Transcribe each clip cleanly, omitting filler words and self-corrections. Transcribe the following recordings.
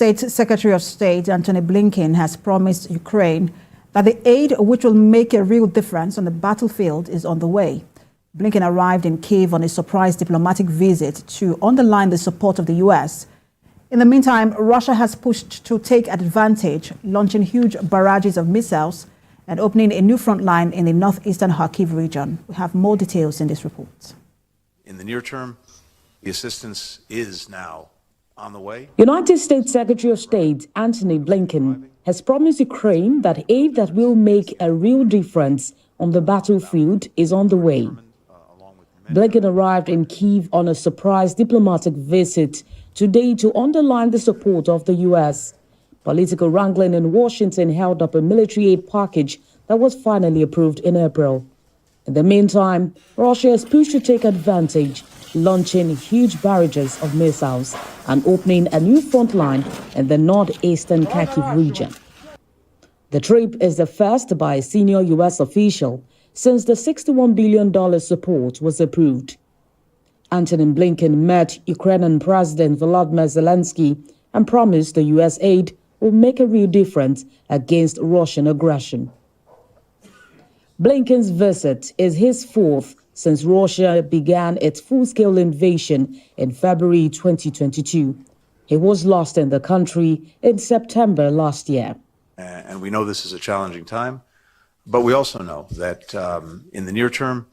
State Secretary of State Antony Blinken has promised Ukraine that the aid which will make a real difference on the battlefield is on the way. Blinken arrived in Kyiv on a surprise diplomatic visit to underline the support of the U.S. In the meantime, Russia has pushed to take advantage, launching huge barrages of missiles and opening a new front line in the northeastern Kharkiv region. We have more details in this report. In the near term, the assistance is now on the way. United States Secretary of State Antony Blinken has promised Ukraine that aid that will make a real difference on the battlefield is on the way. Blinken arrived in Kyiv on a surprise diplomatic visit today to underline the support of the U.S. Political wrangling in Washington held up a military aid package that was finally approved in April. In the meantime, Russia has pushed to take advantage, launching huge barrages of missiles and opening a new front line in the northeastern Kharkiv region. The trip is the first by a senior U.S. official since the $61 billion support was approved. Antony Blinken met Ukrainian President Volodymyr Zelenskyy and promised the U.S. aid will make a real difference against Russian aggression. Blinken's visit is his fourth since Russia began its full-scale invasion in February 2022. He was lost in the country in September last year. And we know this is a challenging time, but we also know that in the near term,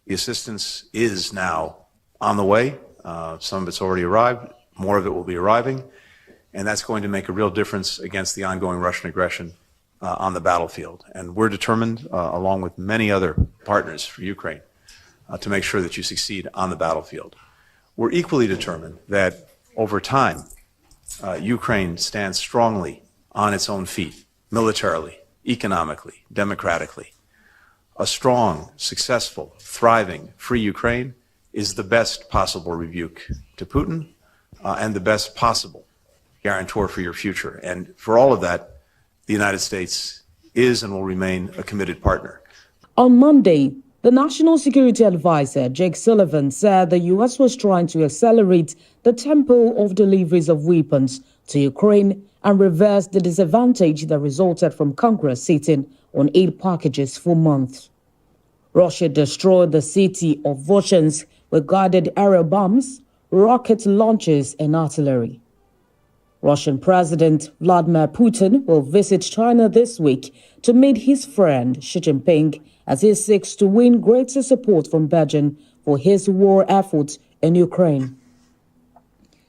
the assistance is now on the way. Some of it's already arrived, more of it will be arriving, and that's going to make a real difference against the ongoing Russian aggression on the battlefield. And we're determined, along with many other partners for Ukraine, to make sure that you succeed on the battlefield. We're equally determined that over time, Ukraine stands strongly on its own feet, militarily, economically, democratically. A strong, successful, thriving, free Ukraine is the best possible rebuke to Putin and the best possible guarantor for your future. And for all of that, the United States is and will remain a committed partner. On Monday, the National Security Advisor, Jake Sullivan, said the U.S. was trying to accelerate the tempo of deliveries of weapons to Ukraine and reverse the disadvantage that resulted from Congress sitting on aid packages for months. Russia destroyed the city of Voshensk with guided aerial bombs, rocket launchers, and artillery. Russian President Vladimir Putin will visit China this week to meet his friend Xi Jinping as he seeks to win greater support from Beijing for his war efforts in Ukraine.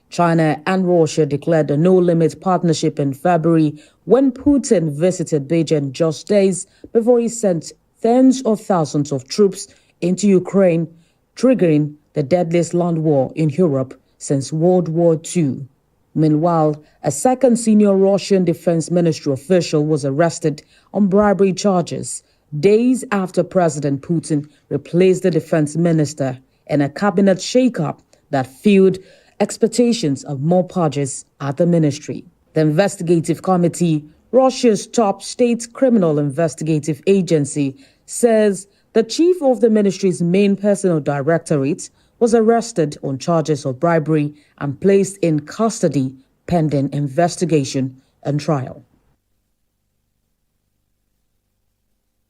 China and Russia declared a no-limit partnership in February when Putin visited Beijing just days before he sent tens of thousands of troops into Ukraine, triggering the deadliest land war in Europe since World War II. Meanwhile, a second senior Russian Defense Ministry official was arrested on bribery charges days after President Putin replaced the defense minister in a cabinet shakeup that fueled expectations of more purges at the ministry. The investigative committee, Russia's top state criminal investigative agency, says the chief of the ministry's main personal directorate was arrested on charges of bribery and placed in custody pending investigation and trial.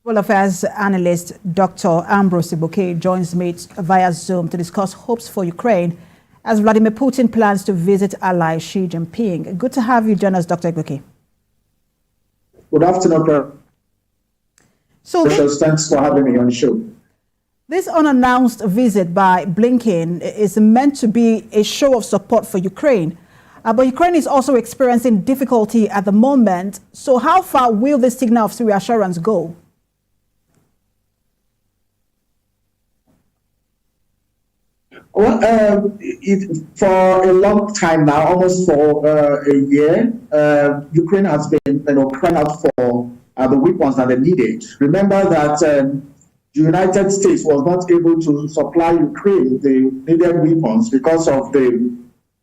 World Affairs analyst Dr. Ambrose Ibuke joins me via Zoom to discuss hopes for Ukraine as Vladimir Putin plans to visit ally Xi Jinping. Good to have you join us, Dr. Ibuke. Good afternoon, thanks for having me on the show. This unannounced visit by Blinken is meant to be a show of support for Ukraine. But Ukraine is also experiencing difficulty at the moment. So how far will this signal of reassurance go? Well, for a long time now, almost for a year, Ukraine has been crying out for the weapons that they needed. Remember that the United States was not able to supply Ukraine the needed weapons because of the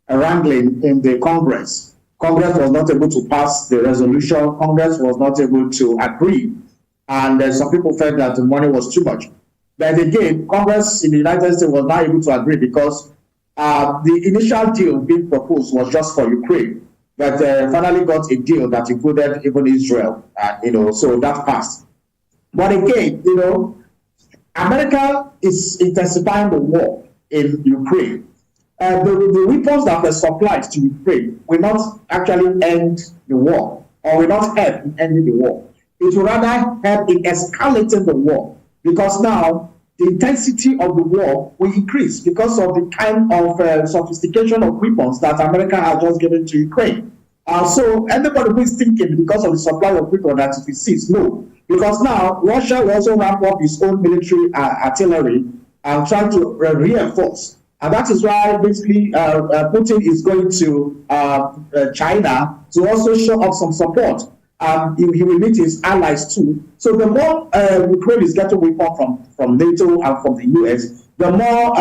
wrangling in the Congress. Congress was not able to pass the resolution. Congress was not able to agree. And some people felt that the money was too much. But again, Congress in the United States was not able to agree because the initial deal being proposed was just for Ukraine. but finally got a deal that included even Israel, so that passed. But again, America is intensifying the war in Ukraine. The weapons that were supplied to Ukraine will not actually end the war, or will not help in ending the war. It will rather help in escalating the war, because now the intensity of the war will increase because of the kind of sophistication of weapons that America has just given to Ukraine. So everybody who is thinking because of the supply of weapons that it will cease, no. Because now Russia will also ramp up its own military artillery and try to reinforce. And that is why basically Putin is going to China to also show up some support. He will meet his allies too. So the more Ukraine is getting weapons from NATO and from the US, the more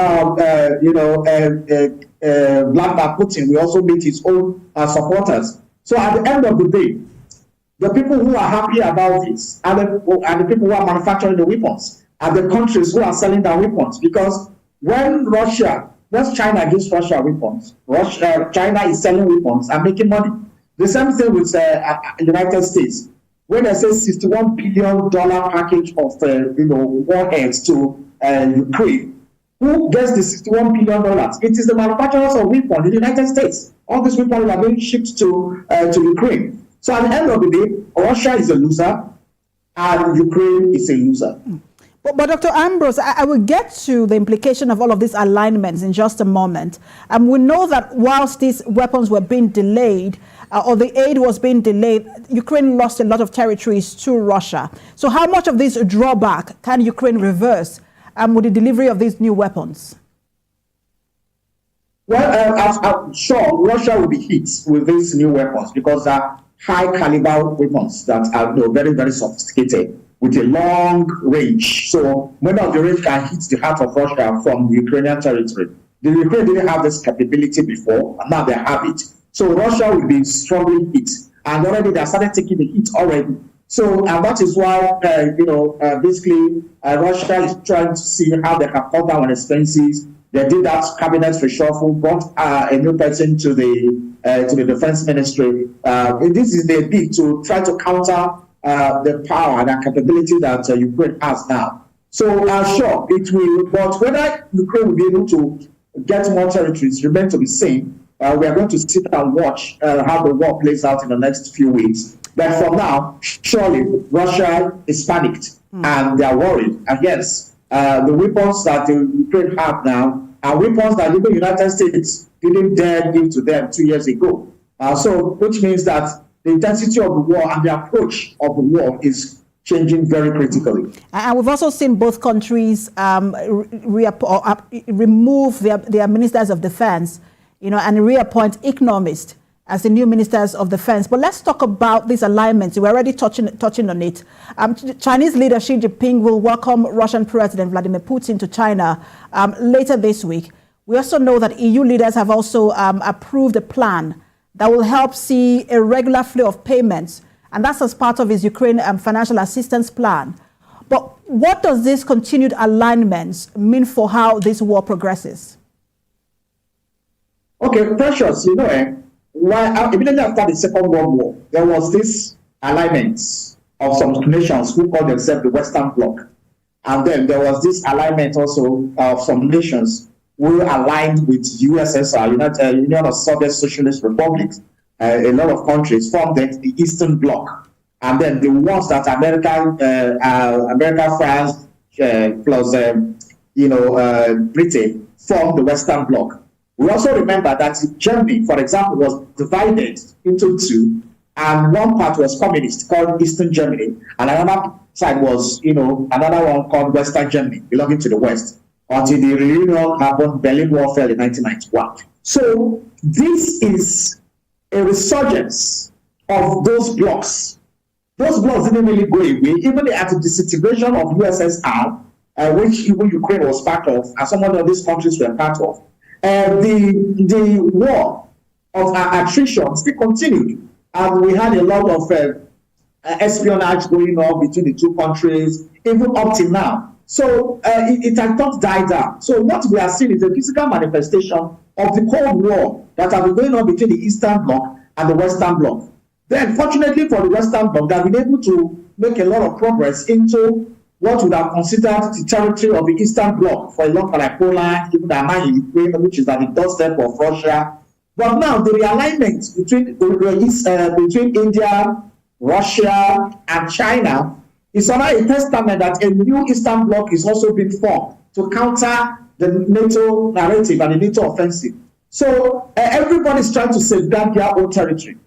Vladimir Putin will also meet his own supporters. So at the end of the day, the people who are happy about this are the people who are manufacturing the weapons, are the countries who are selling their weapons. Because when China gives Russia weapons, China is selling weapons and making money. The same thing with the United States. When they say $61 billion package of warheads to Ukraine, who gets the $61 billion? It is the manufacturers of weapons in the United States. All these weapons are being shipped to Ukraine. So at the end of the day, Russia is a loser and Ukraine is a loser. But Dr. Ambrose, I will get to the implication of all of these alignments in just a moment. We know that whilst these weapons were being delayed, or the aid was being delayed, Ukraine lost a lot of territories to Russia. So how much of this drawback can Ukraine reverse with the delivery of these new weapons? Well, I'm sure Russia will be hit with these new weapons because they're high caliber weapons that are very, very sophisticated with a long range. So many of the range can hit the heart of Russia from the Ukrainian territory. The Ukraine didn't have this capability before, and now they have it. So Russia will be strongly hit, and already they started taking the hit already. So, and that is why, basically, Russia is trying to see how they can cut down on expenses. They did that cabinet reshuffle, brought a new person to the defense ministry. And this is the bid to try to counter the power and the capability that Ukraine has now. So, sure, it will, but whether Ukraine will be able to get more territories remains to be seen. We are going to sit and watch how the war plays out in the next few weeks. But for now, surely Russia is panicked and they are worried. And yes, the weapons that the Ukraine have now are weapons that even the United States didn't dare give to them 2 years ago. Which means that the intensity of the war and the approach of the war is changing very critically. And we've also seen both countries remove their ministers of defense, and reappoint economists as the new ministers of defense. But let's talk about these alignments. We're already touching on it. Chinese leader Xi Jinping will welcome Russian President Vladimir Putin to China later this week. We also know that EU leaders have also approved a plan that will help see a regular flow of payments, and that's as part of his Ukraine financial assistance plan. But what does this continued alignments mean for how this war progresses? Okay, Precious, immediately after the Second World War, there was this alignment of some nations who called themselves the Western Bloc. And then there was this alignment also of some nations who aligned with USSR, Union of Soviet Socialist Republics. A lot of countries formed the Eastern Bloc. And then the ones that America, France, plus Britain formed the Western Bloc. We also remember that Germany, for example, was divided into two, and one part was communist, called Eastern Germany, and another side was, another one called Western Germany, belonging to the West, until the reunion happened, Berlin Wall fell in 1991. So this is a resurgence of those blocks. Those blocks didn't really go away, even at the disintegration of USSR, which even Ukraine was part of, and some of these countries were part of. The war of attrition still continued, and we had a lot of espionage going on between the two countries, even up till now. So it has not died down. So what we are seeing is a physical manifestation of the Cold War that has been going on between the Eastern Bloc and the Western Bloc. Then, fortunately for the Western Bloc, they have been able to make a lot of progress into what would have considered the territory of the Eastern Bloc for a long time, like Poland, even now in Ukraine, which is at the doorstep of Russia. But now the realignment between India, Russia, and China is another testament that a new Eastern Bloc is also being formed to counter the NATO narrative and the NATO offensive. So everybody is trying to safeguard their own territory.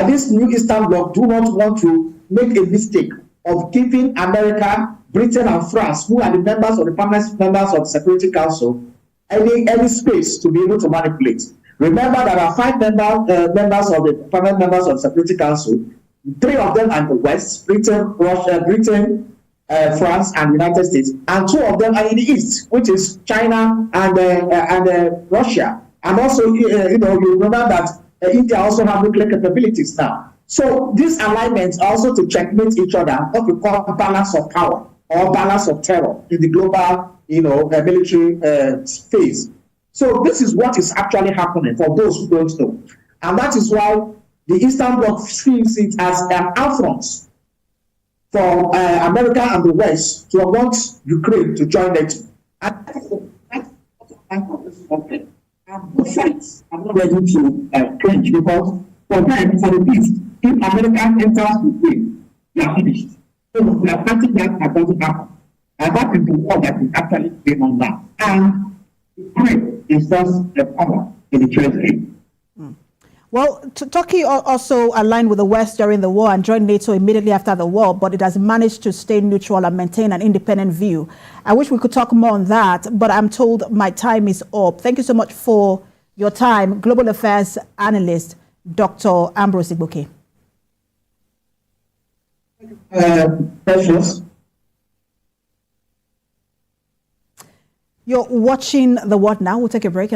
This new Eastern Bloc do not want to make a mistake of giving America, Britain, and France, who are the members of the permanent members of the Security Council, any space to be able to manipulate. Remember, there are 5 members of the permanent members of the Security Council. 3 of them are in the West: Britain, Russia, France, and the United States, and 2 of them are in the East, which is China and Russia. And also, you remember that India also have nuclear capabilities now. So these alignments are also to checkmate each other, what we call balance of power or balance of terror in the global, military phase. So this is what is actually happening for those who don't know. And that is why the Eastern Bloc sees it as an affront for America and the West to want Ukraine to join NATO. And both sides are not ready to clinch, because for them, for the peace, if America enters Ukraine, they are finished. So we are fighting that are going to happen. And that is the war that is actually going on now. And Ukraine is just a power in the trade game. Well, Turkey also aligned with the West during the war and joined NATO immediately after the war, but it has managed to stay neutral and maintain an independent view. I wish we could talk more on that, but I'm told my time is up. Thank you so much for your time, Global Affairs Analyst, Dr. Ambrose Igboke. Precious. You're watching The What Now? We'll take a break.